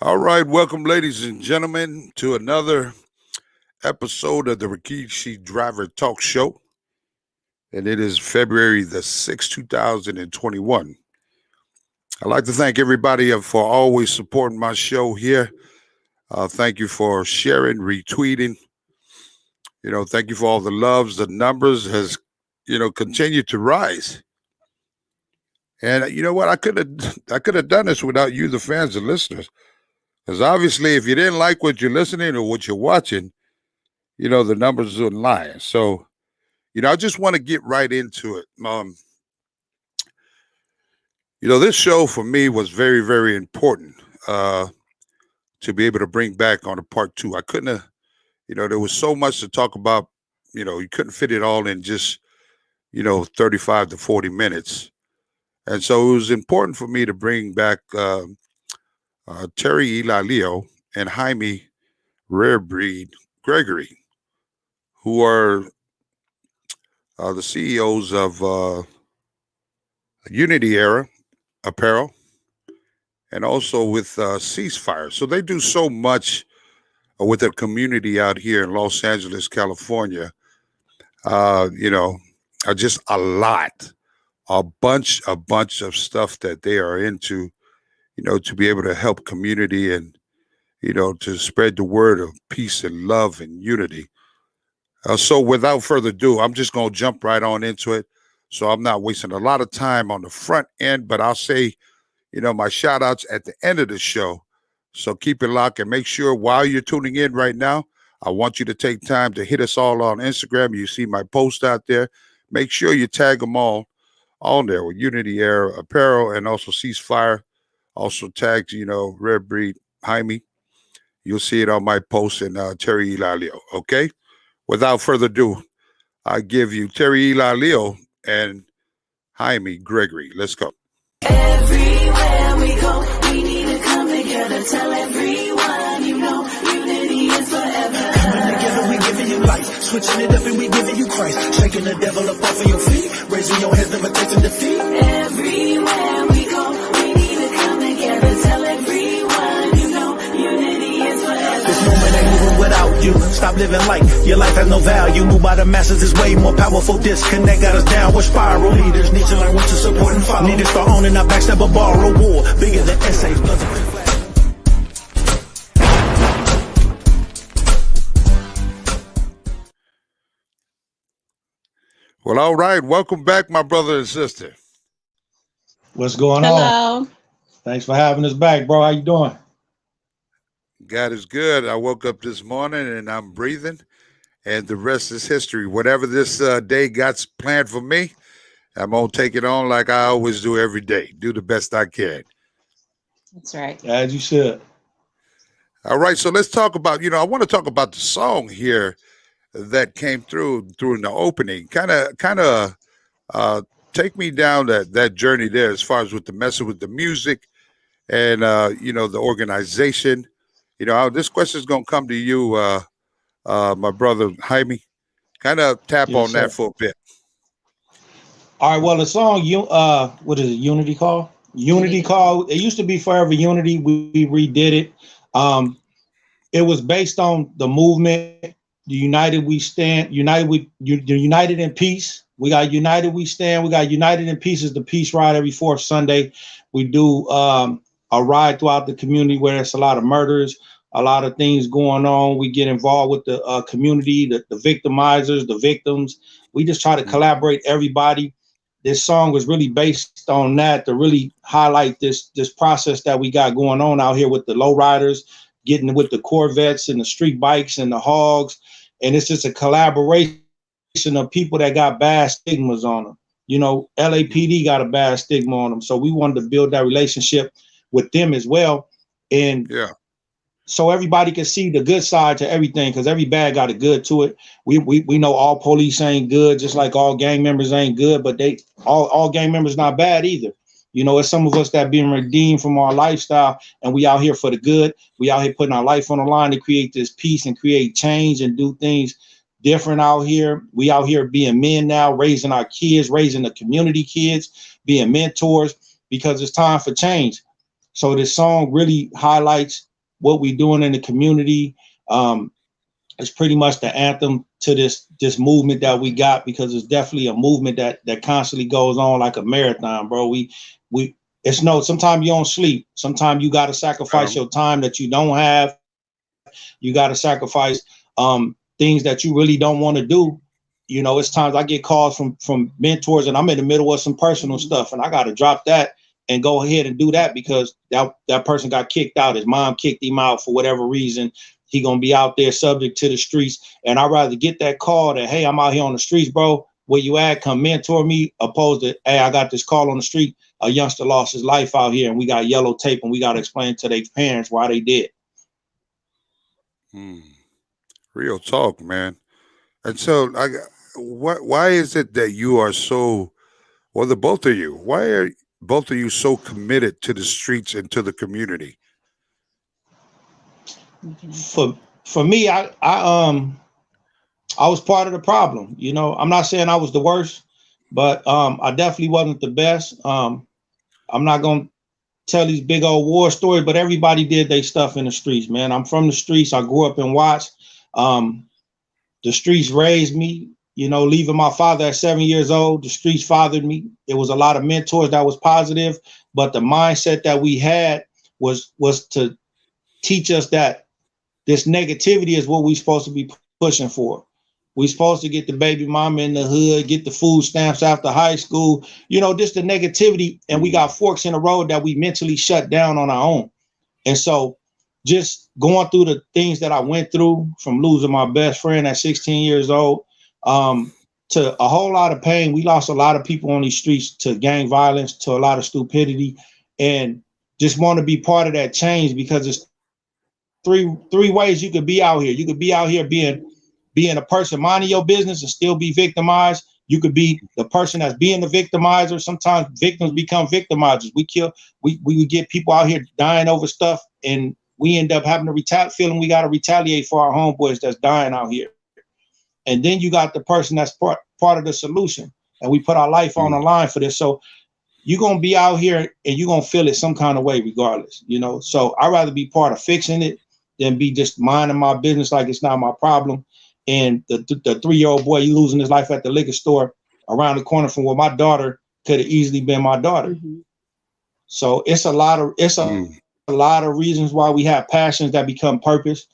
All right, welcome, ladies and gentlemen, to another episode of the Rikishi Driver Talk Show. And it is February the 6th, 2021. I'd like to thank everybody for always supporting my show here. Thank you for sharing, retweeting. Thank you for all the loves. The numbers has, continued to rise. And you know what? I could have done this without you, the fans and listeners. Because obviously, if you didn't like what you're listening or what you're watching, the numbers wouldn't lie. So, I just want to get right into it. This show for me was very, very important to be able to bring back on a part two. I couldn't have, there was so much to talk about. You couldn't fit it all in just, 35 to 40 minutes. And so it was important for me to bring back Therrey Ilalio and Jaime Rare Breed Gregory, who are the CEOs of Unity Era Apparel and also with Ceasefire. So they do so much with the community out here in Los Angeles, California. Just a lot, a bunch of stuff that they are into, to be able to help community and, to spread the word of peace and love and unity. So without further ado, I'm just going to jump right on into it. So I'm not wasting a lot of time on the front end, but I'll say, my shout outs at the end of the show. So keep it locked and make sure while you're tuning in right now, I want you to take time to hit us all on Instagram. You see my post out there. Make sure you tag them all on there with Unity Era Apparel and also Ceasefire. Also tagged, Rare Breed Jaime. You'll see it on my post and Therrey Ilalio. Okay. Without further ado, I give you Therrey Ilalio and Jaime Gregory. Let's go. Everywhere we go, we need to come together. Tell everyone, unity is forever. Coming together, we giving you life. Switching it up and we giving you Christ. Shaking the devil up off of your feet. Raising your hands, never taking defeat. Everywhere we go, we need to come together. Tell everyone, unity is forever. This moment ain't moving without you. Stop living like your life has no value. Move by the masses is way more powerful. Disconnect got us down with spiral. Leaders need to learn what to support and follow. Need to start owning our backstab or borrow. War bigger than essays. Well, all right. Welcome back, my brother and sister. What's going on? Thanks for having us back, bro. How you doing? God is good. I woke up this morning and I'm breathing, and the rest is history. Whatever this day got planned for me, I'm going to take it on like I always do every day. Do the best I can. That's right. As you should. All right. So let's talk about, I want to talk about the song here that came through in the opening. Kind of take me down that journey there as far as with the messing with the music and, the organization. This question is going to come to you, my brother Jaime. Kind of tap Yes, on sir. that for a bit. All right. Well, the song, what is it? Unity Call? Unity Call. It used to be Forever Unity. We redid it. It was based on the movement. The United We Stand. United in Peace. We got United We Stand. We got United in Peace is the peace ride every fourth Sunday. We do a ride throughout the community where there's a lot of murders, a lot of things going on. We get involved with the community, the victimizers, the victims. We just try to collaborate everybody. This song was really based on that to really highlight this process that we got going on out here with the lowriders, getting with the Corvettes and the street bikes and the hogs. And it's just a collaboration of people that got bad stigmas on them. LAPD got a bad stigma on them. So we wanted to build that relationship with them as well. And so everybody can see the good side to everything, because every bad got a good to it. We know all police ain't good, just like all gang members ain't good, but all gang members not bad either. It's some of us that being redeemed from our lifestyle, and we out here for the good. We out here putting our life on the line to create this peace and create change and do things different out here. We out here being men now, raising our kids, raising the community kids, being mentors, because it's time for change. So this song really highlights what we're doing in the community. It's pretty much the anthem to this movement that we got, because it's definitely a movement that constantly goes on like a marathon, bro. It's no, sometimes you don't sleep. Sometimes you got to sacrifice your time that you don't have. You got to sacrifice things that you really don't want to do. You know, it's times I get calls from mentors, and I'm in the middle of some personal stuff, and I got to drop that and go ahead and do that because that person got kicked out. His mom kicked him out for whatever reason. He gonna be out there subject to the streets, and I'd rather get that call that, hey, I'm out here on the streets, bro. Where you at? Come mentor me, opposed to, hey, I got this call on the street. A youngster lost his life out here, and we got yellow tape, and we got to explain to their parents why they did. Real talk, man. And so, why is it that you are so, well, the both of you, why are both of you so committed to the streets and to the community? For me, I was part of the problem. You know, I'm not saying I was the worst, but I definitely wasn't the best. I'm not gonna tell these big old war stories, but everybody did their stuff in the streets, man. I'm from the streets. I grew up in Watts. The streets raised me. You know, leaving my father at 7 years old, the streets fathered me. It was a lot of mentors that was positive, but the mindset that we had was to teach us that this negativity is what we're supposed to be pushing for. We're supposed to get the baby mama in the hood, get the food stamps after high school, you know, just the negativity. And we got forks in the road that we mentally shut down on our own. And so just going through the things that I went through, from losing my best friend at 16 years old, to a whole lot of pain. We lost a lot of people on these streets to gang violence, to a lot of stupidity, and just want to be part of that change, because it's three ways you could be out here. You could be out here being a person minding your business and still be victimized. You could be the person that's being the victimizer. Sometimes victims become victimizers. We get people out here dying over stuff, and we end up having to feeling we got to retaliate for our homeboys that's dying out here. And then you got the person that's part of the solution, and we put our life on the line for this. So you're going to be out here and you're going to feel it some kind of way regardless, you know? So I'd rather be part of fixing it than be just minding my business like it's not my problem. And the 3-year-old boy, he losing his life at the liquor store around the corner from where my daughter could have easily been my daughter. So it's a lot of reasons why we have passions that become purpose.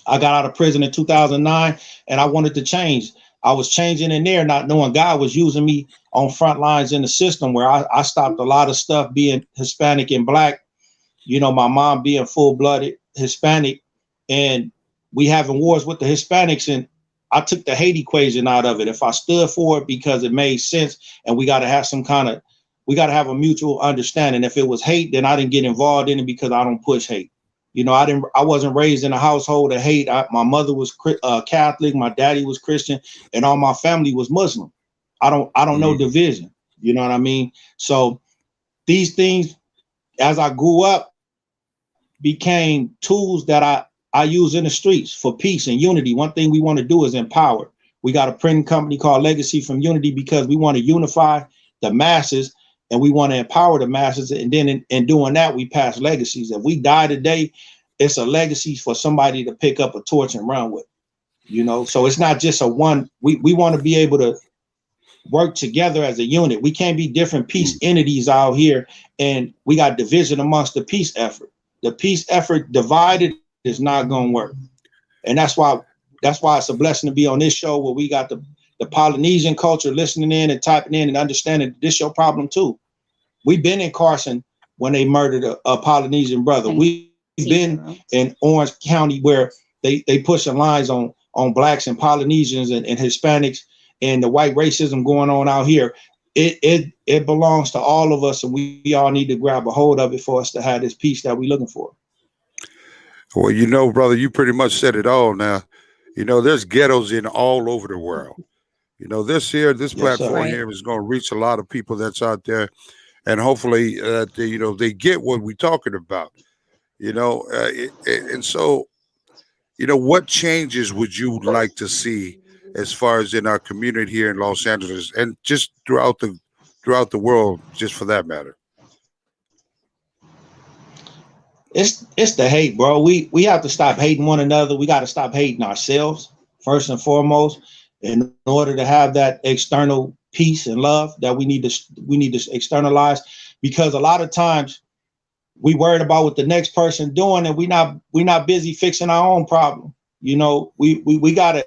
I got out of prison in 2009 and I wanted to change. I was changing in there, not knowing God was using me on front lines in the system, where I stopped a lot of stuff being Hispanic and Black, you know, my mom being full-blooded Hispanic, and we having wars with the Hispanics, and I took the hate equation out of it. If I stood for it because it made sense, and we got to have a mutual understanding. If it was hate, then I didn't get involved in it, because I don't push hate. You know, I wasn't raised in a household of hate. My mother was Catholic, my daddy was Christian, and all my family was Muslim. I don't know division. You know what I mean? So these things, as I grew up, became tools that I use in the streets for peace and unity. One thing we want to do is empower. We got a printing company called Legacy from Unity, because we want to unify the masses and we want to empower the masses. And then in doing that, we pass legacies. If we die today, it's a legacy for somebody to pick up a torch and run with, you know? So it's not just we want to be able to work together as a unit. We can't be different peace entities out here, and we got division amongst the peace effort. The peace effort divided is not going to work. And that's why it's a blessing to be on this show, where we got the Polynesian culture listening in and typing in and understanding this your problem too. We've been in Carson when they murdered a Polynesian brother. We've been in Orange County where they pushing lines on Blacks and Polynesians and Hispanics, and the white racism going on out here. It belongs to all of us, and we all need to grab a hold of it for us to have this peace that we're looking for. Well, you know, brother, you pretty much said it all now. You know, there's ghettos in all over the world. You know, this platform here is going to reach a lot of people that's out there, and hopefully they get what we're talking about. You know, and so, you know, what changes would you like to see as far as in our community here in Los Angeles, and just throughout the world, just for that matter? It's the hate, bro. We have to stop hating one another. We got to stop hating ourselves first and foremost in order to have that external peace and love that we need to externalize, because a lot of times we worried about what the next person doing, and we not busy fixing our own problem. You know, we gotta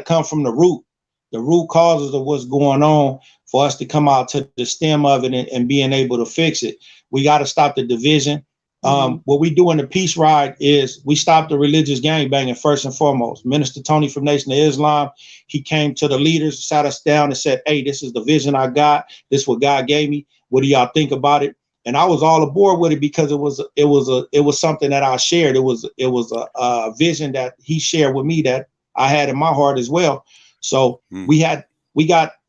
come from the root causes of what's going on for us to come out to the stem of it, and being able to fix it. We got to stop the division. What we do in the peace ride is we stop the religious gangbanging first and foremost. Minister Tony from Nation of Islam, he came to the leaders, sat us down, and said, "Hey, this is the vision I got. This is what God gave me. What do y'all think about it?" And I was all aboard with it because it was something that I shared. It was a vision that he shared with me that I had in my heart as well. So we got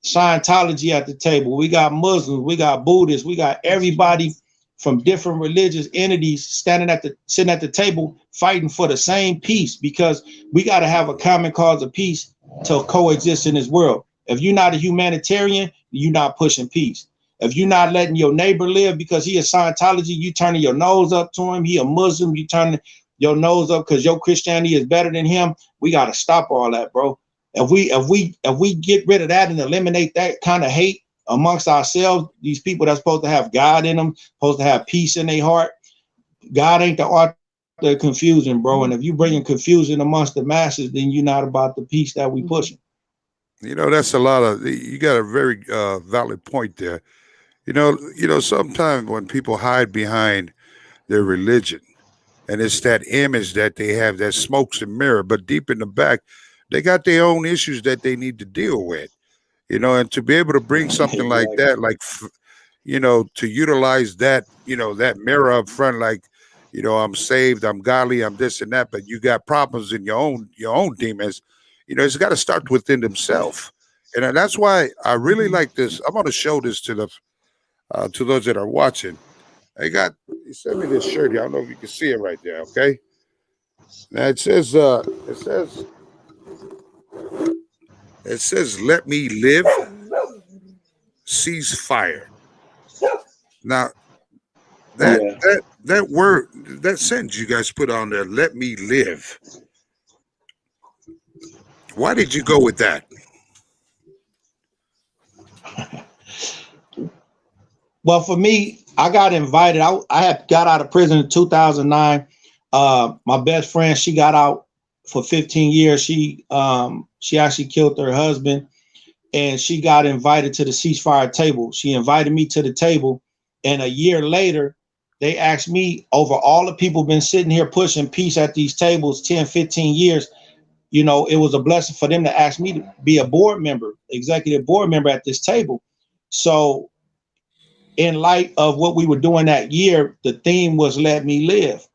Scientology at the table. We got Muslims. We got Buddhists. We got everybody from different religious entities sitting at the table fighting for the same peace, because we got to have a common cause of peace to coexist in this world. If you're not a humanitarian, you're not pushing peace. If you're not letting your neighbor live because he is Scientology, you turning your nose up to him. He a Muslim, you turning your nose up because your Christianity is better than him. We got to stop all that, bro. If we get rid of that and eliminate that kind of hate amongst ourselves, these people that's supposed to have God in them, supposed to have peace in their heart. God ain't the author of confusion, bro. And if you bringing confusion amongst the masses, then you're not about the peace that we pushing. You know, that's a lot of. You got a very valid point there. Sometimes when people hide behind their religion, and it's that image that they have, that smokes and mirror, but deep in the back, they got their own issues that they need to deal with. And to be able to bring something like that, like, to utilize that, that mirror up front, like, I'm saved, I'm godly, I'm this and that, but you got problems in your own demons. It's got to start within themselves. And that's why I really like this. I'm going to show this to those that are watching. He sent me this shirt here. I don't know if you can see it right there. Okay. Now it says, "Let me live, cease fire." Now that word, that sentence you guys put on there, "Let me live." Why did you go with that? Well, for me, I got invited. I had got out of prison in 2009. My best friend, she got out for 15 years. She actually killed her husband, and she got invited to the ceasefire table. She invited me to the table, and a year later, they asked me, over all the people been sitting here pushing peace at these tables 10, 15 years, it was a blessing for them to ask me to be a board member, executive board member at this table. So in light of what we were doing that year, the theme was "Let me live."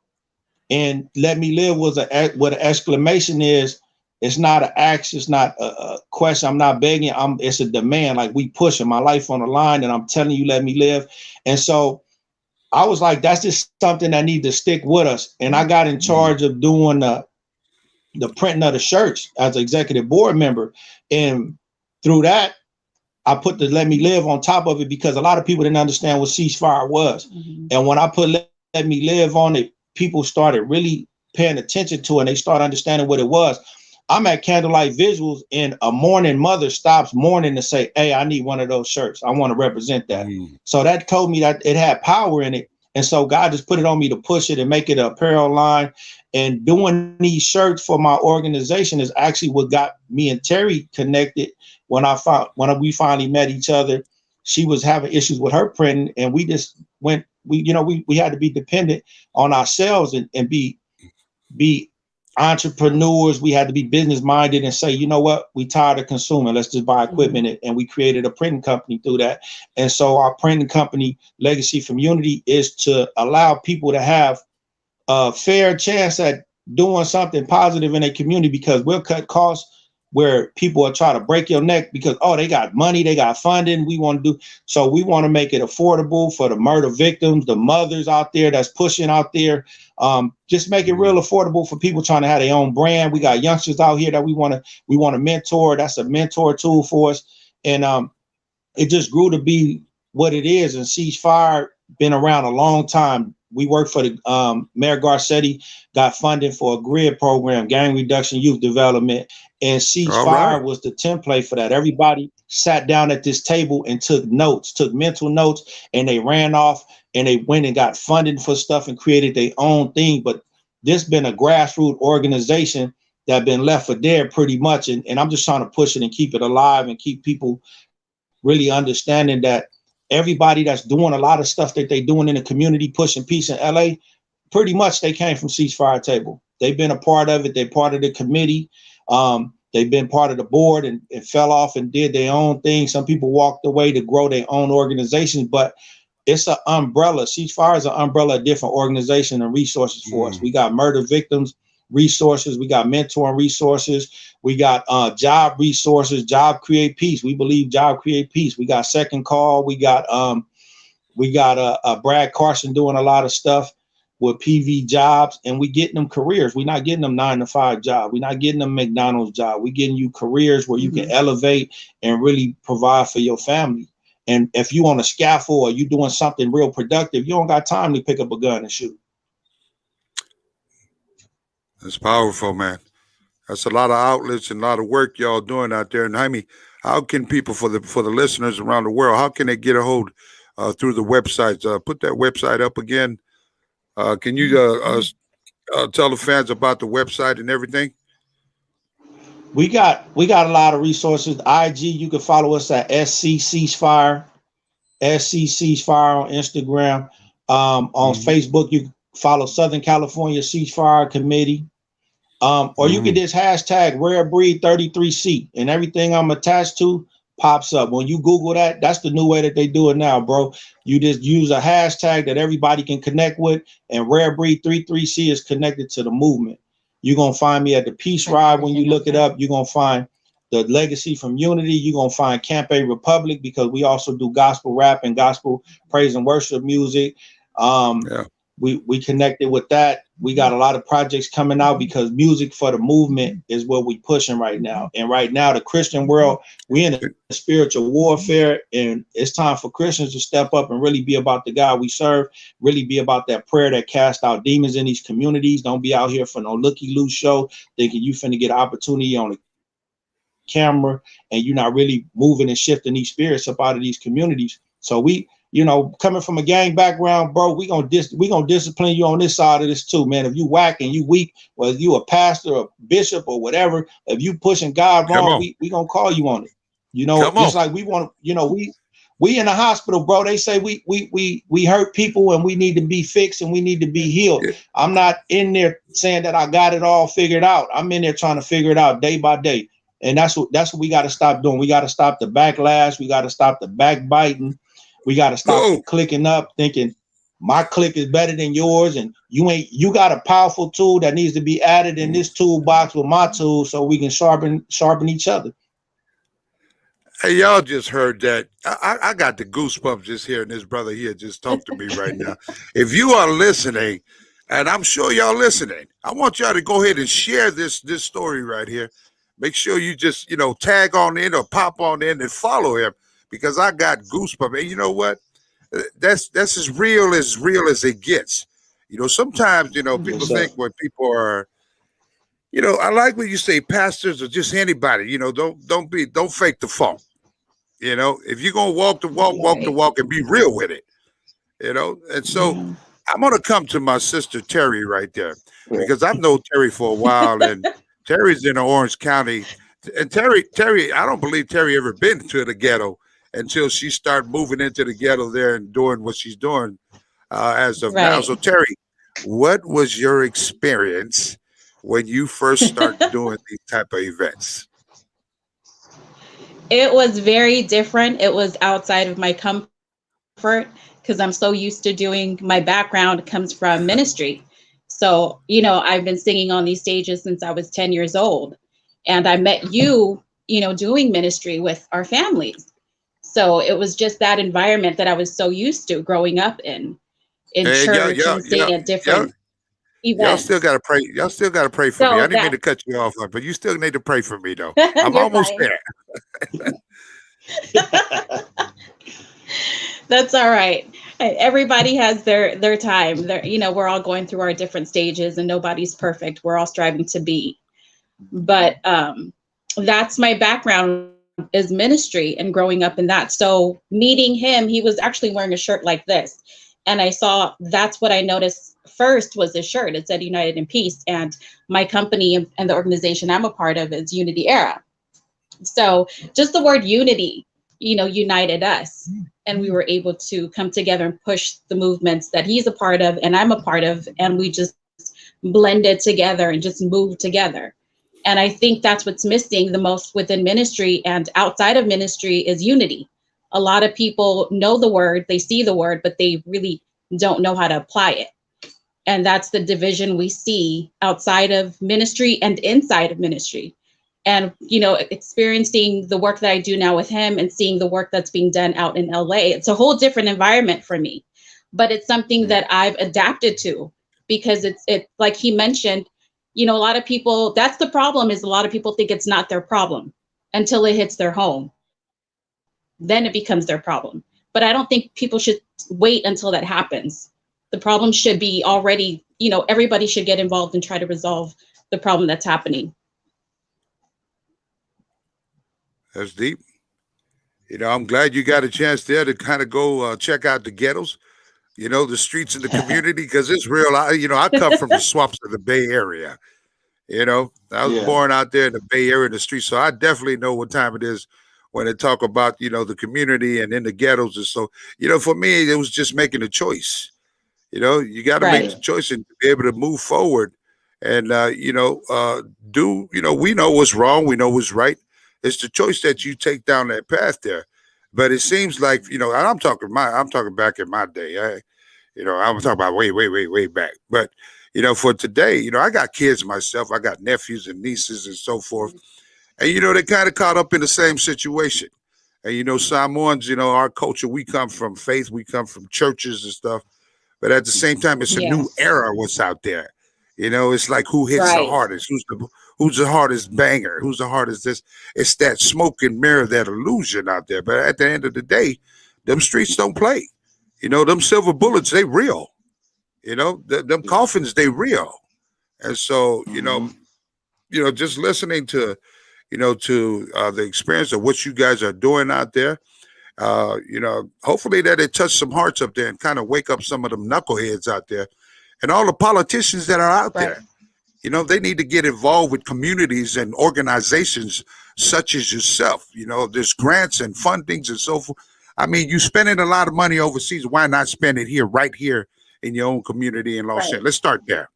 And "Let me live" was what an exclamation is. It's not an ask, it's not a question. I'm not begging, it's a demand. Like, we pushing my life on the line, and I'm telling you, let me live. And so I was like, that's just something that needs to stick with us. And I got in charge of doing the printing of the shirts as an executive board member. And through that, I put the "Let me live" on top of it, because a lot of people didn't understand what ceasefire was. And when I put let me live on it, people started really paying attention to it, and they started understanding what it was. I'm at candlelight visuals, and a mourning mother stops mourning to say, "Hey, I need one of those shirts. I want to represent that." So that told me that it had power in it. And so God just put it on me to push it and make it an apparel line. And doing these shirts for my organization is actually what got me and Terry connected. When we finally met each other, she was having issues with her printing, and we just went, we had to be dependent on ourselves and be entrepreneurs. We had to be business minded and say, you know what, we tired of consuming, let's just buy equipment. And we created a printing company through that. And so our printing company, Legacy from Unity, is to allow people to have a fair chance at doing something positive in a community, because we'll cut costs where people are trying to break your neck because, oh, they got money, they got funding. We want to make it affordable for the murder victims, the mothers out there that's pushing out there. Just make it real affordable for people trying to have their own brand. We got youngsters out here that we want to mentor. That's a mentor tool for us. And it just grew to be what it is. And ceasefire been around a long time. we worked for the Mayor Garcetti got funding for a GRID program, gang reduction, youth development, and ceasefire was the template for that. Everybody sat down at this table and took mental notes, and they ran off and they went and got funding for stuff and created their own thing. But this been a grassroots organization that been left for dead pretty much. And I'm just trying to push it and keep it alive and keep people really understanding that everybody that's doing a lot of stuff that they doing in the community, pushing peace in LA, pretty much they came from ceasefire table. They've been a part of it. They're part of the committee. They've been part of the board and fell off and did their own thing. Some people walked away to grow their own organizations, but it's an umbrella. Ceasefire is an umbrella of different organizations and resources for us. We got murder victims resources. We got mentoring resources. We got job resources. Job create peace. We believe job create peace. We got Second Call. We got Brad Carson doing a lot of stuff with PV jobs, and we getting them careers. We're not getting them 9-to-5 job. We're not getting them McDonald's job. We're getting you careers where you can elevate and really provide for your family. And if you on a scaffold or you doing something real productive, you don't got time to pick up a gun and shoot. That's powerful, man. That's a lot of outlets and a lot of work y'all doing out there. And Jaime, how can people, for the listeners around the world, how can they get a hold through the websites? Put that website up again. Can you tell the fans about the website and everything? We got a lot of resources. IG, you can follow us at SC Ceasefire on Instagram. On Facebook, you can follow Southern California Ceasefire Committee. Or you can just hashtag Rare Breed 33C, and everything I'm attached to pops up. When you Google that, that's the new way that they do it now, bro. You just use a hashtag that everybody can connect with, and Rare Breed 33C is connected to the movement. You're going to find me at the Peace Ride. When you look it up, you're going to find the Legacy from Unity. You're going to find Camp A Republic, because we also do gospel rap and gospel praise and worship music. We connected with that. We got a lot of projects coming out, because music for the movement is what we pushing right now. And right now, the Christian world, we in a spiritual warfare, and it's time for Christians to step up and really be about the God we serve, really be about that prayer that casts out demons in these communities. Don't be out here for no looky-loo show thinking you finna get an opportunity on the camera and you're not really moving and shifting these spirits up out of these communities. So we, coming from a gang background, bro, we gonna discipline you on this side of this too, man. If you whack and you weak, whether you a pastor or bishop or whatever, if you pushing God wrong, we gonna call you on it. Just like we want, we in the hospital, bro. They say we hurt people and we need to be fixed and we need to be healed. I'm not in there saying that I got it all figured out. I'm in there trying to figure it out day by day. And that's what we got to stop doing. We got to stop the backlash. We got to stop the backbiting. We got to stop clicking up, thinking my click is better than yours, and you got a powerful tool that needs to be added in this toolbox with my tool, so we can sharpen each other. Hey, y'all just heard that. I got the goosebumps just hearing this brother here just talk to me right now. If you are listening, and I'm sure y'all listening, I want y'all to go ahead and share this story right here. Make sure you just, tag on in or pop on in and follow him, because I got goosebumps. And you know what? That's as real as it gets. Sometimes, people think when people are, I like when you say pastors or just anybody, don't fake the funk. If you're going to walk the walk and be real with it, And so I'm going to come to my sister, Therrey, right there, because I've known Therrey for a while, and Terry's in Orange County, and Therrey, I don't believe Therrey ever been to the ghetto until she started moving into the ghetto there and doing what she's doing as of now. So Therrey, what was your experience when you first started doing these type of events? It was very different. It was outside of my comfort, because I'm so used to doing, my background comes from ministry. So, I've been singing on these stages since I was 10 years old. And I met you, doing ministry with our families. So it was just that environment that I was so used to growing up in church and seeing at different events. Y'all still got to pray. Y'all still got to pray for me. I didn't mean to cut you off, but you still need to pray for me, though. I'm almost there. That's all right. Everybody has their time. We're all going through our different stages, and nobody's perfect. We're all striving to be. But that's my background, is ministry and growing up in that. So meeting him, he was actually wearing a shirt like this, and I saw, that's what I noticed first, was his shirt. It said United in Peace, and my company and the organization I'm a part of is Unity Era. So just the word unity, united us, and we were able to come together and push the movements that he's a part of and I'm a part of, and we just blended together and just moved together. And I think that's what's missing the most within ministry and outside of ministry, is unity. A lot of people know the word, they see the word, but they really don't know how to apply it. And that's the division we see outside of ministry and inside of ministry. And, experiencing the work that I do now with him and seeing the work that's being done out in LA, it's a whole different environment for me, but it's something that I've adapted to, because it's like he mentioned, a lot of people, that's the problem, is a lot of people think it's not their problem until it hits their home. Then it becomes their problem. But I don't think people should wait until that happens. The problem should be already, everybody should get involved and try to resolve the problem that's happening. That's deep. I'm glad you got a chance there to kind of go check out the ghettos, the streets in the community, because it's real. I come from the swamps of the Bay Area. I was born out there in the Bay Area, in the streets, so I definitely know what time it is when they talk about, the community and in the ghettos. And so, for me, it was just making a choice. You got to make the choice and be able to move forward and, do, we know what's wrong. We know what's right. It's the choice that you take down that path there. But it seems like, I'm talking back in my day. I'm talking about way back. But, for today, I got kids myself. I got nephews and nieces and so forth. And, they kind of caught up in the same situation. And, Samoans, our culture, we come from faith. We come from churches and stuff. But at the same time, it's a new era what's out there. It's like who hits the hardest, who's the hardest banger, who's the hardest this. It's that smoke and mirror, that illusion out there. But at the end of the day, them streets don't play. Them silver bullets, they real. Them coffins, they real. And so, just listening to, the experience of what you guys are doing out there, hopefully that it touched some hearts up there and kind of wake up some of them knuckleheads out there. And all the politicians that are out there, they need to get involved with communities and organizations such as yourself. There's grants and fundings and so forth. I mean, you spending a lot of money overseas. Why not spend it here, right here in your own community in Los Angeles? Let's start there.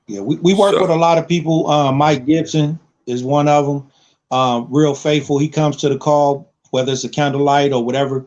Yeah, we work with a lot of people. Mike Gibson is one of them. Real faithful. He comes to the call, whether it's a candlelight or whatever.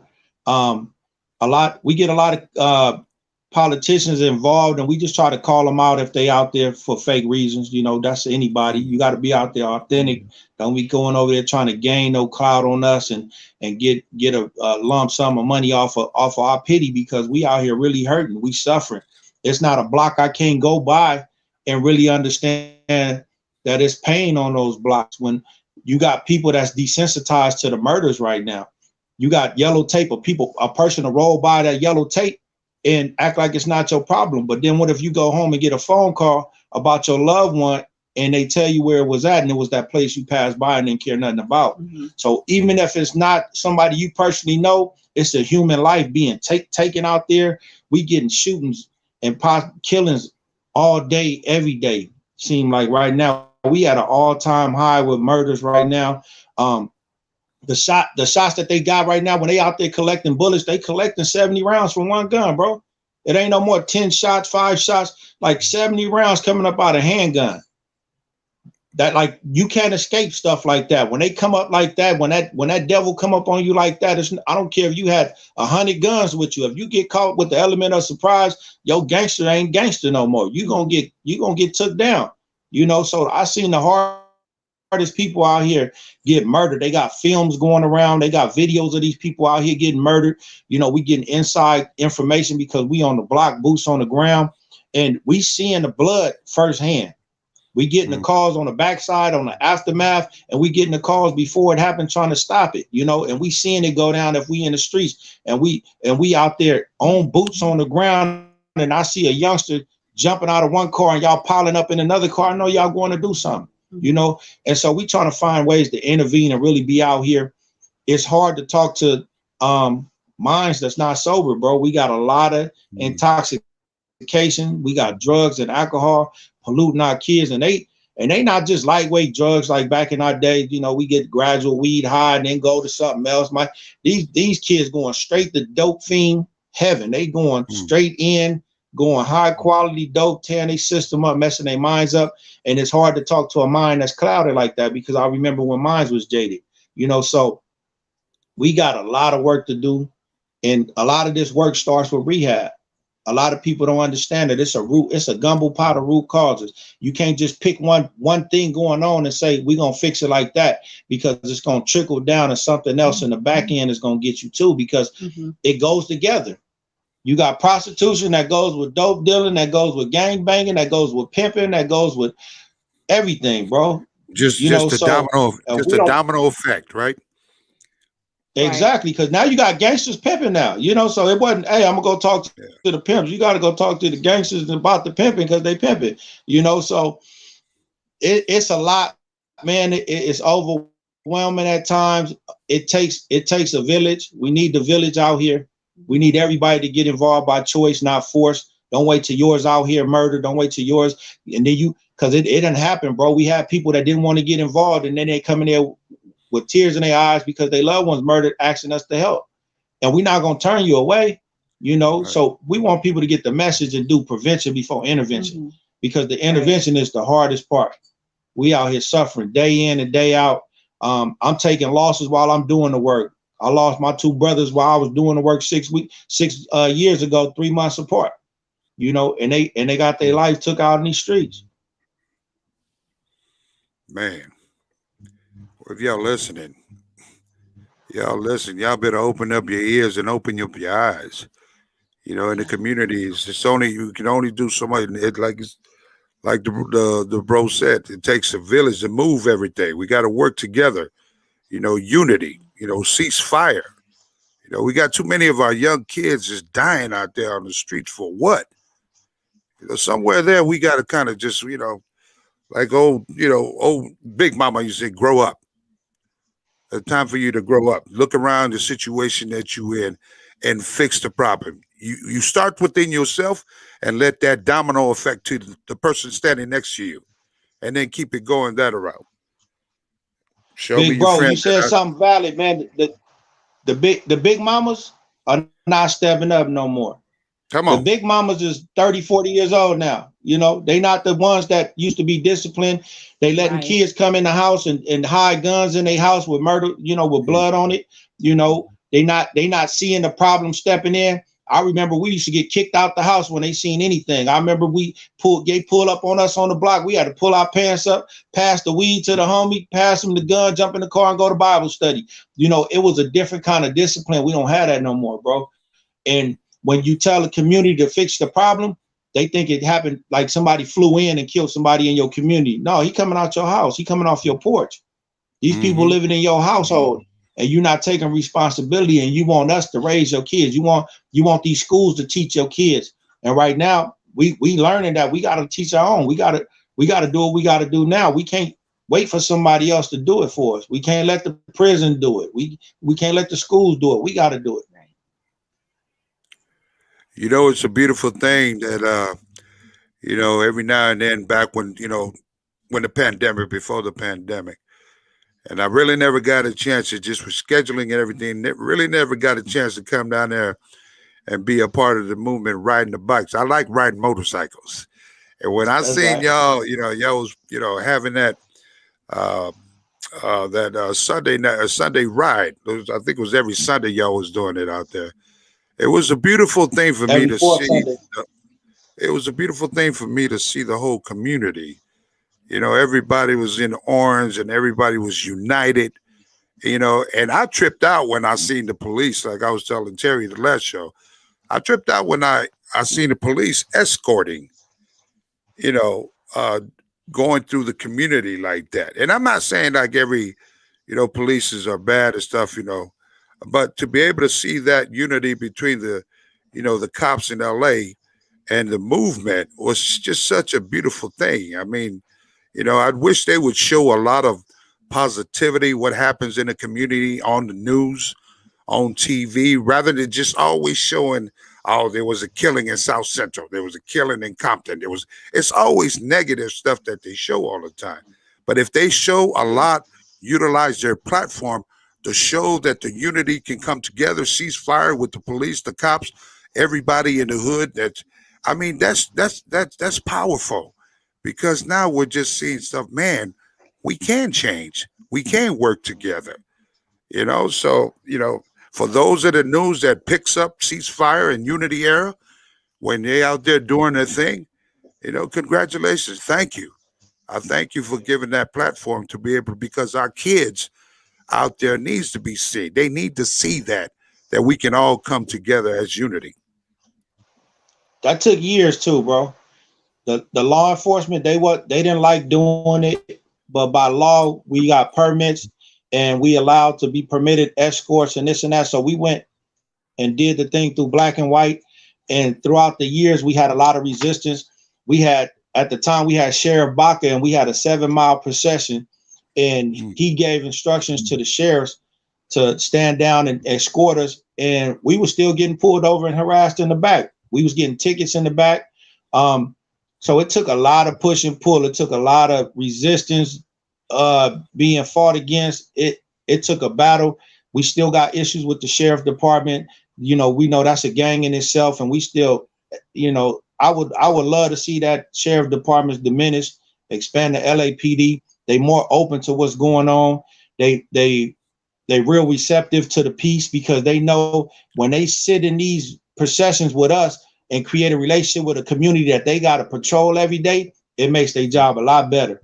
We get a lot of politicians involved, and we just try to call them out if they out there for fake reasons. That's anybody. You got to be out there authentic. Don't be going over there trying to gain no clout on us and get a lump sum of money off of our pity, because we out here really hurting. We suffering. It's not a block I can't go by and really understand that it's pain on those blocks when you got people that's desensitized to the murders right now. You got yellow tape of a person to roll by that yellow tape and act like it's not your problem. But then what if you go home and get a phone call about your loved one and they tell you where it was at, and it was that place you passed by and didn't care nothing about? Mm-hmm. So even if it's not somebody you personally know, it's a human life being taken out there. We getting shootings and killings all day, every day. Seem like right now we at an all-time high with murders right now. The shots that they got right now, when they out there collecting bullets, they collecting 70 rounds from one gun, bro. It ain't no more 10 shots, 5 shots, like 70 rounds coming up out of handgun. That, like, you can't escape stuff like that. When they come up like that, when that devil come up on you like that, I don't care if you had 100 guns with you. If you get caught with the element of surprise, your gangster ain't gangster no more. You gonna get took down. So I seen the hardest people out here get murdered. They got films going around. They got videos of these people out here getting murdered. We getting inside information because we on the block, boots on the ground, and we seeing the blood firsthand. We getting the calls on the backside, on the aftermath, and we getting the calls before it happened, trying to stop it, you know, and we seeing it go down if we in the streets and we out there on boots on the ground, and I see a youngster jumping out of one car and y'all piling up in another car. I know y'all going to do something, you know, and so we trying to find ways to intervene and really be out here. It's hard to talk to minds that's not sober, bro. We got a lot of intoxication. We got drugs and alcohol polluting our kids, and they not just lightweight drugs like back in our day. You know, we get gradual weed high and then go to something else. These kids going straight to dope fiend heaven. They going straight in, going high quality dope, tearing their system up, messing their minds up. And it's hard to talk to a mind that's clouded like that, because I remember when mine was jaded, you know. So we got a lot of work to do. And a lot of this work starts with rehab. A lot of people don't understand that it's a gumbo pot of root causes. You can't just pick one thing going on and say, we're going to fix it like that, because it's going to trickle down and something else in the back end is going to get you too, because it goes together. You got prostitution that goes with dope dealing, that goes with gang banging, that goes with pimping, that goes with everything, bro. Just a domino effect, right? Exactly, because now you got gangsters pimping now, you know. So it wasn't, hey, I'm gonna go talk to the pimps. You got to go talk to the gangsters about the pimping, because they pimping, you know. So it's a lot, man. It's overwhelming at times. It takes a village. We need the village out here. We need everybody to get involved by choice, not force. Don't wait till yours out here murdered. Don't wait till yours, and then because it didn't happen, bro. We had people that didn't want to get involved, and then they come in there with tears in their eyes because their loved ones murdered, asking us to help. And we're not going to turn you away, you know? Right. So we want people to get the message and do prevention before intervention, because the intervention is the hardest part. We out here suffering day in and day out. I'm taking losses while I'm doing the work. I lost my two brothers while I was doing the work 6 years ago, 3 months apart, you know, and they got their life took out in these streets. Man. If y'all listening, y'all better open up your ears and open up your eyes. You know, in the communities, you can only do so much. Like the bro said, it takes a village to move everything. We got to work together. You know, unity. You know, cease fire. You know, we got too many of our young kids just dying out there on the streets for what? You know, somewhere there we got to kind of just, you know, like old Big Mama used to say, grow up. It's time for you to grow up. Look around the situation that you're in and fix the problem. You start within yourself and let that domino effect to the person standing next to you, and then keep it going that around. Show Big me bro, your friend. You said something valid, man. The big mamas are not stepping up no more. Come on. The big mamas is 30, 40 years old now. You know, they not the ones that used to be disciplined. They letting kids come in the house and hide guns in their house with murder, you know, with blood on it. You know, they not seeing the problem stepping in. I remember we used to get kicked out the house when they seen anything. I remember they pull up on us on the block. We had to pull our pants up, pass the weed to the homie, pass him the gun, jump in the car and go to Bible study. You know, it was a different kind of discipline. We don't have that no more, bro. And when you tell a community to fix the problem, they think it happened like somebody flew in and killed somebody in your community. No, he coming out your house. He coming off your porch. These people living in your household, and you're not taking responsibility, and you want us to raise your kids. You want these schools to teach your kids. And right now, we learning that we got to teach our own. We got to do what we got to do now. We can't wait for somebody else to do it for us. We can't let the prison do it. We can't let the schools do it. We got to do it. You know, it's a beautiful thing that, you know, every now and then back when, you know, before the pandemic, and I really never got a chance to, just with scheduling and everything, really never got a chance to come down there and be a part of the movement riding the bikes. I like riding motorcycles. And when I seen y'all, you know, y'all was, you know, having that Sunday ride, I think it was every Sunday y'all was doing it out there. It was a beautiful thing for me to see. It was a beautiful thing for me to see the whole community. You know, everybody was in orange and everybody was united, you know, and I tripped out when I seen the police, like I was telling Terry the last show. I tripped out when I seen the police escorting, you know, going through the community like that. And I'm not saying like every, polices are bad and stuff, but to be able to see that unity between the cops in LA and the movement was just such a beautiful thing. I mean, I wish they would show a lot of positivity, what happens in the community on the news, on TV, rather than just always showing, oh, there was a killing in South Central, there was a killing in Compton. It's always negative stuff that they show all the time. But if they show a lot, utilize their platform to show that the unity can come together, cease fire with the police, the cops, everybody in the hood. That's powerful, because now we're just seeing stuff. Man, we can change. We can work together. So for those of the news that picks up ceasefire and unity era when they out there doing their thing, congratulations. Thank you. I thank you for giving that platform to be able, because our kids out there needs to be seen. They need to see that we can all come together as unity. That took years too, bro. The law enforcement, they didn't like doing it, but by law we got permits and we allowed to be permitted escorts and this and that. So we went and did the thing through black and white. And throughout the years, we had a lot of resistance. We had, at the time, we had Sheriff Baca, and we had a 7-mile procession, and he gave instructions to the sheriffs to stand down and escort us. And we were still getting pulled over and harassed in the back. We was getting tickets in the back. So it took a lot of push and pull. It took a lot of resistance being fought against. It took a battle. We still got issues with the sheriff department. We know that's a gang in itself, and we still, I would love to see that sheriff departments diminish, expand the LAPD. They more open to what's going on. They real receptive to the peace, because they know when they sit in these processions with us and create a relationship with a community that they got to patrol every day, it makes their job a lot better.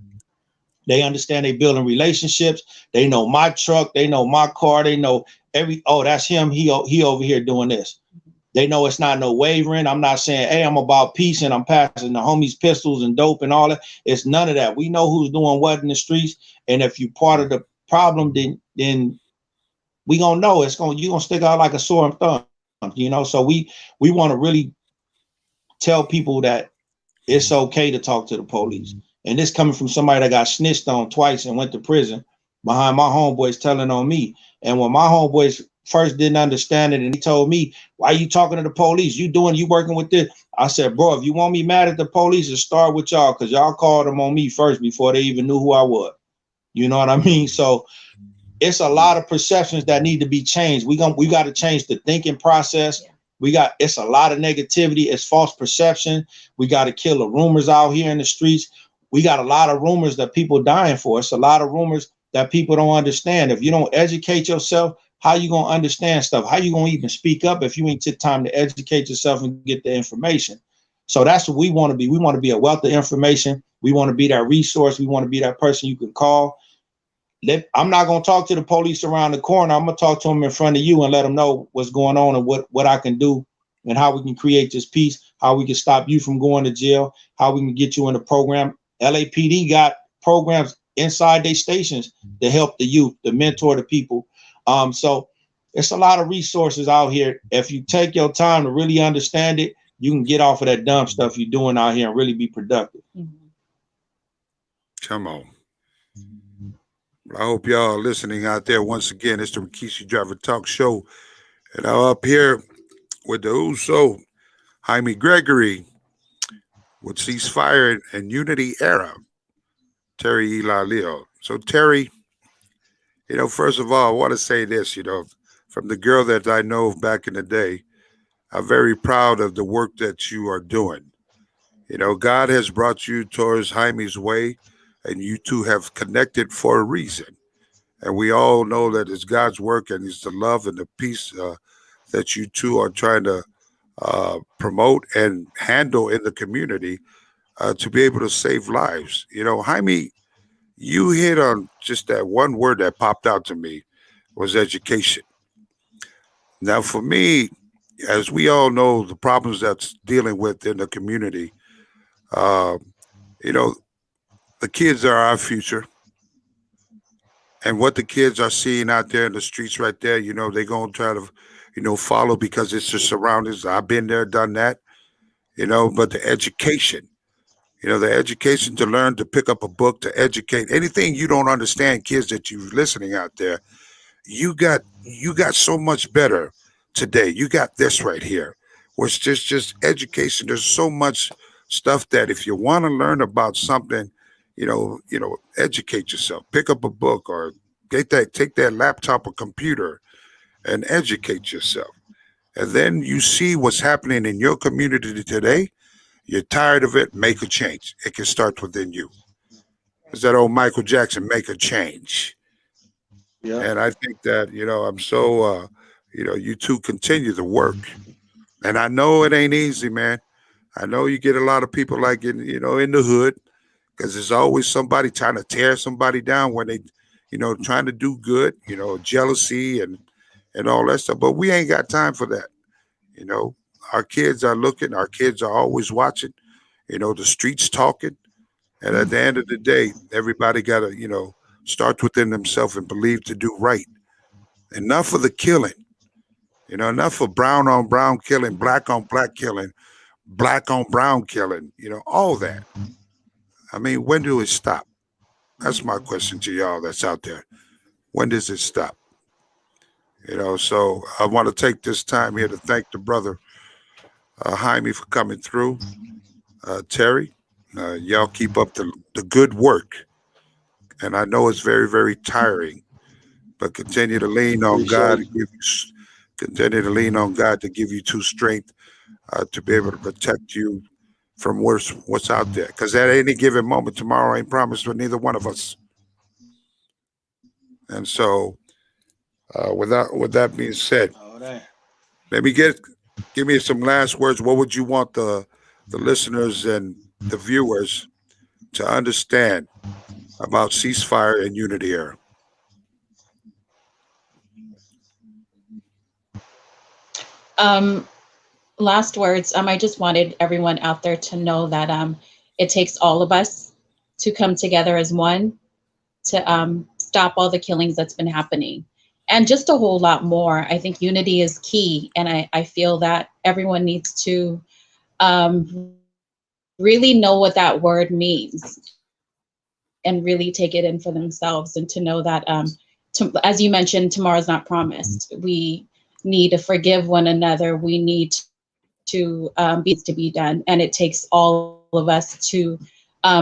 They understand they building relationships. They know my truck. They know my car. They know that's him. He over here doing this. They know it's not no wavering. I'm not saying, hey, I'm about peace and I'm passing the homies pistols and dope and all that. It's none of that. We know who's doing what in the streets. And if you're part of the problem, then we gonna know you're gonna stick out like a sore thumb. So we want to really tell people that it's okay to talk to the police. And this coming from somebody that got snitched on twice and went to prison behind my homeboys telling on me. And when my homeboys first didn't understand it, and he told me, why are you talking to the police? You working with this? I said, bro, if you want me mad at the police, it start with y'all, because y'all called them on me first before they even knew who I was. You know what I mean? So it's a lot of perceptions that need to be changed. We got to change the thinking process. It's a lot of negativity. It's false perception. We got to kill the rumors out here in the streets. We got a lot of rumors that people dying for. It's a lot of rumors that people don't understand. If you don't educate yourself, how you going to understand stuff? How you going to even speak up if you ain't took time to educate yourself and get the information? So that's what we want to be. We want to be a wealth of information. We want to be that resource. We want to be that person you can call. I'm not going to talk to the police around the corner. I'm going to talk to them in front of you and let them know what's going on and what I can do and how we can create this peace, how we can stop you from going to jail, how we can get you in the program. LAPD got programs inside their stations to help the youth, to mentor the people. So it's a lot of resources out here. If you take your time to really understand it, you can get off of that dumb stuff you're doing out here and really be productive. Come on. I hope y'all are listening out there. Once again, it's the Rikishi Driver Talk Show. And I'm up here with the Uso, Jaime Gregory, with Ceasefire and Unity Era, Terry Ilalio. So, Terry, first of all, I want to say this, from the girl that I know back in the day, I'm very proud of the work that you are doing. God has brought you towards Jaime's way, and you two have connected for a reason. And we all know that it's God's work and it's the love and the peace that you two are trying to promote and handle in the community to be able to save lives. Jaime, you hit on just that one word that popped out to me was education. Now, for me, as we all know, the problems that's dealing with in the community, you know, the kids are our future. And what the kids are seeing out there in the streets right there, they're going to try to, follow because it's the surroundings. I've been there, done that, but the education to learn, to pick up a book, to educate, anything you don't understand, kids that you're listening out there, you got so much better today. You got this right here, where it's just education. There's so much stuff that if you want to learn about something, educate yourself. Pick up a book or take that laptop or computer and educate yourself. And then you see what's happening in your community today. You're tired of it, make a change. It can start within you. It's that old Michael Jackson, make a change. Yeah. And I think that, I'm so, you two continue to work. And I know it ain't easy, man. I know you get a lot of people like in the hood, because there's always somebody trying to tear somebody down when they, trying to do good, jealousy and all that stuff. But we ain't got time for that. You know, our kids are looking, our kids are always watching, the streets talking. And at the end of the day, everybody got to, start within themselves and believe to do right. Enough of the killing, enough of brown on brown killing, black on black killing, black on brown killing, all that. I mean, when do it stop? That's my question to y'all that's out there. When does it stop? So I want to take this time here to thank the brother Jaime for coming through. Terry, y'all keep up the good work. And I know it's very, very tiring, but continue to lean on God. Continue to lean on God to give you two strength to be able to protect you from what's out there. Because at any given moment, tomorrow ain't promised for neither one of us. And so, with that being said, let me give me some last words. What would you want the listeners and the viewers to understand about ceasefire and unity era? Last words. I just wanted everyone out there to know that it takes all of us to come together as one to stop all the killings that's been happening, and just a whole lot more. I think unity is key, and I feel that everyone needs to really know what that word means and really take it in for themselves, and to know that, as you mentioned, tomorrow's not promised. We need to forgive one another. We need to be done, and it takes all of us to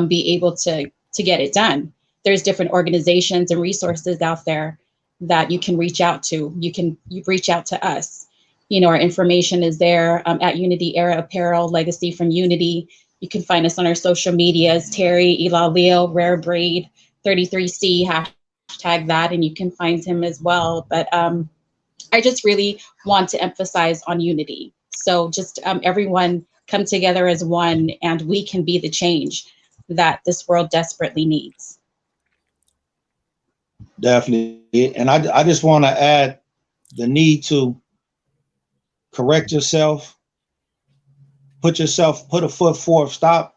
be able to get it done. There's different organizations and resources out there that you can reach out to. You reach out to us. Our information is there at Unity Era Apparel, Legacy from Unity. You can find us on our social medias, Terry, Ilalio, Rare Braid, 33C, hashtag that, and you can find him as well. But I just really want to emphasize on unity. So just everyone come together as one, and we can be the change that this world desperately needs. Definitely. And I just want to add the need to correct yourself, put a foot forth, stop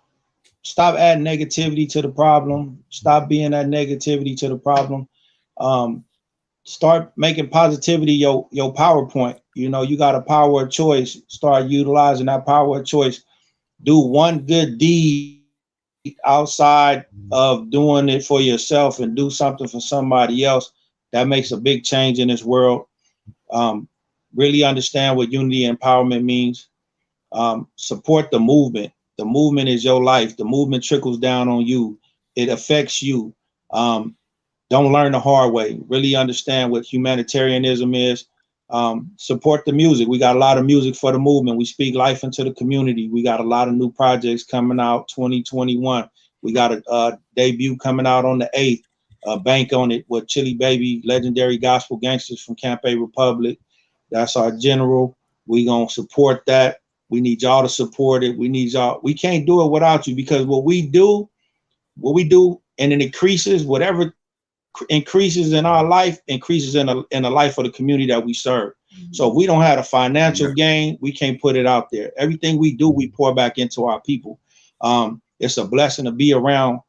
adding negativity to the problem, stop being that negativity to the problem. Start making positivity your PowerPoint. You got a power of choice. Start utilizing that power of choice. Do one good deed outside of doing it for yourself, and do something for somebody else. That makes a big change in this world. Really understand what unity and empowerment means. Support the movement. The movement is your life. The movement trickles down on you. It affects you. Don't learn the hard way. Really understand what humanitarianism is. Support the music. We got a lot of music for the movement. We speak life into the community. We got a lot of new projects coming out 2021. We got a debut coming out on the 8th. Bank on it with Chili Baby, legendary gospel gangsters from Camp A Republic. That's our general. We gonna support that. We need y'all to support it. We need y'all. We can't do it without you, because what we do, and it increases, whatever increases in our life increases in the life of the community that we serve. So if we don't have a financial gain, we can't put it out there. Everything we do, we pour back into our people. It's a blessing to be around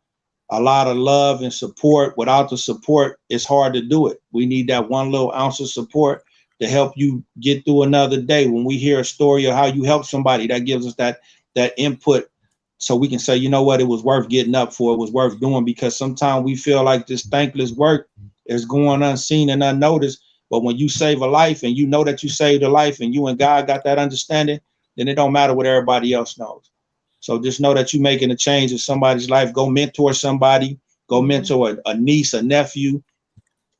a lot of love and support. Without the support, it's hard to do it. We need that one little ounce of support to help you get through another day. When we hear a story of how you help somebody, that gives us that input, so we can say, you know what, it was worth getting up for, it was worth doing. Because sometimes we feel like this thankless work is going unseen and unnoticed. But when you save a life and you know that you saved a life and you and God got that understanding, then it don't matter what everybody else knows. So just know that you're making a change in somebody's life. Go mentor somebody, go mentor a niece, a nephew.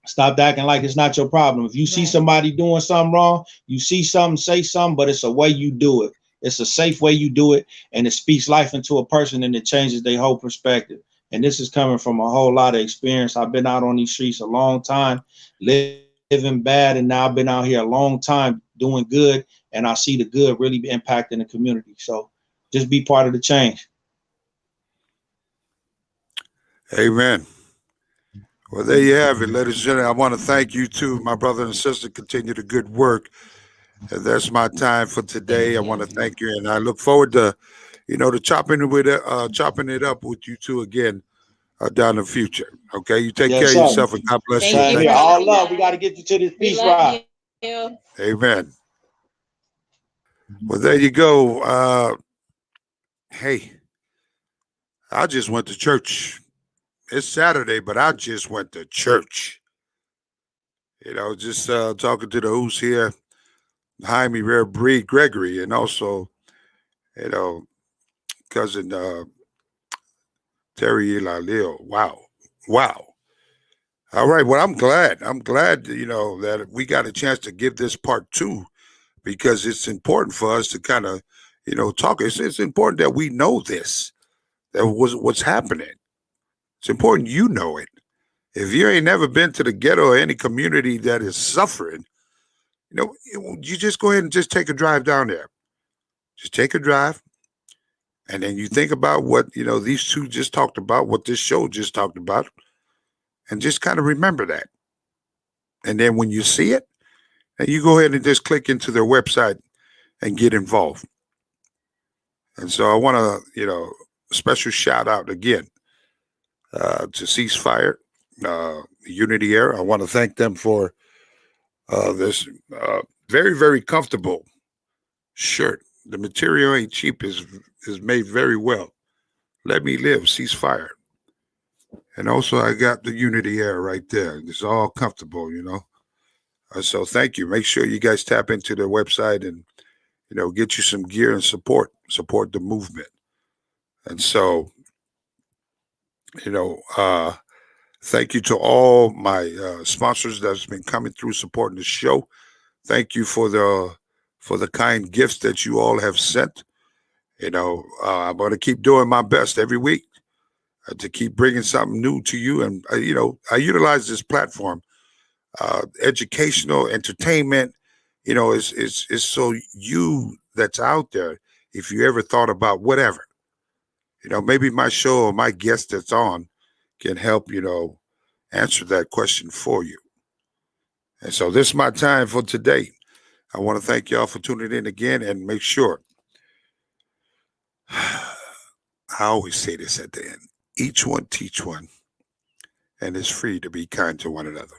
Stop acting like it's not your problem. If you see somebody doing something wrong, you see something, say something, but it's a way you do it. It's a safe way you do it, and it speaks life into a person, and it changes their whole perspective. And this is coming from a whole lot of experience. I've been out on these streets a long time, living bad, and now I've been out here a long time doing good, and I see the good really impacting the community. So just be part of the change. Amen. Well, there you have it, ladies and gentlemen. I want to thank you too, my brother and sister. Continue the good work. And that's my time for today. I want to thank you, and I look forward to, to chopping it up with you two again down in the future. Okay, you take care of yourself, and God bless you. Thank you. All love. We got to get you to this peace ride. Amen. Well, there you go. Hey, I just went to church. It's Saturday, but I just went to church. Just talking to the who's here, Jaime Therrey, Gregory, and also, cousin Terry Ilalio. Wow. All right. Well, I'm glad, that we got a chance to give this part two, because it's important for us to kind of, talk. It's important that we know this, that what's happening. It's important you know it. If you ain't never been to the ghetto or any community that is suffering, you just go ahead and just take a drive down there. Just take a drive. And then you think about what, these two just talked about, what this show just talked about, and just kind of remember that. And then when you see it, and you go ahead and just click into their website and get involved. And so I want to, special shout out again to Ceasefire, Unity Air. I want to thank them for this very, very comfortable shirt. The material ain't cheap, is made very well. Let me live, Ceasefire. And also I got the Unity Air right there. It's all comfortable, So thank you. Make sure you guys tap into their website and, get you some gear and support the movement. And so, thank you to all my sponsors that's been coming through supporting the show. Thank you for the kind gifts that you all have sent. I'm going to keep doing my best every week to keep bringing something new to you. And, I utilize this platform, educational, entertainment, is so you that's out there, if you ever thought about whatever, maybe my show or my guest that's on can help, answer that question for you. And so this is my time for today. I want to thank y'all for tuning in again, and make sure, I always say this at the end, each one teach one, and it's free to be kind to one another.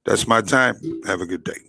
That's my time. Have a good day.